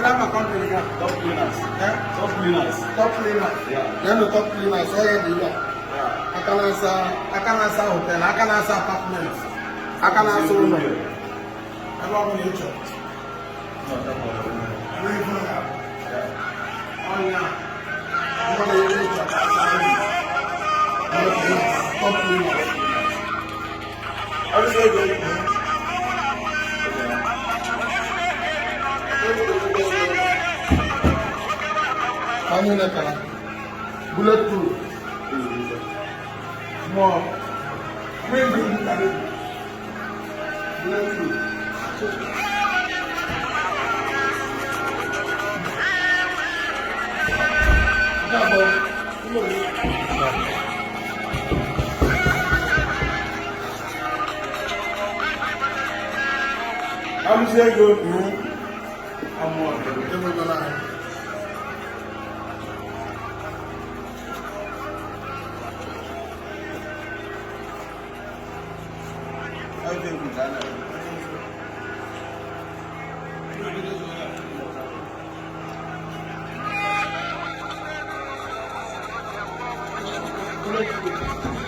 nama company kan? Top cleaners. Eh? Top cleaners. Top cleaner. Ya. Yan no top cleaner saya juga. Ya. Akan asa hotel, akan asa apartment, akan asa ụlọ. Ebe ọ bụla ị chọrọ. No, that's all. Wee bụ ya. Yeah. Ọnya. Ọ bụla ị chọrọ ka asa nri. Top cleaner. How is it going? Kami na kala. Bulletproof. More. Main bring it away. Bulletproof. How is it going? I'm more. Never gonna happen. Everything is done. Bulletproof.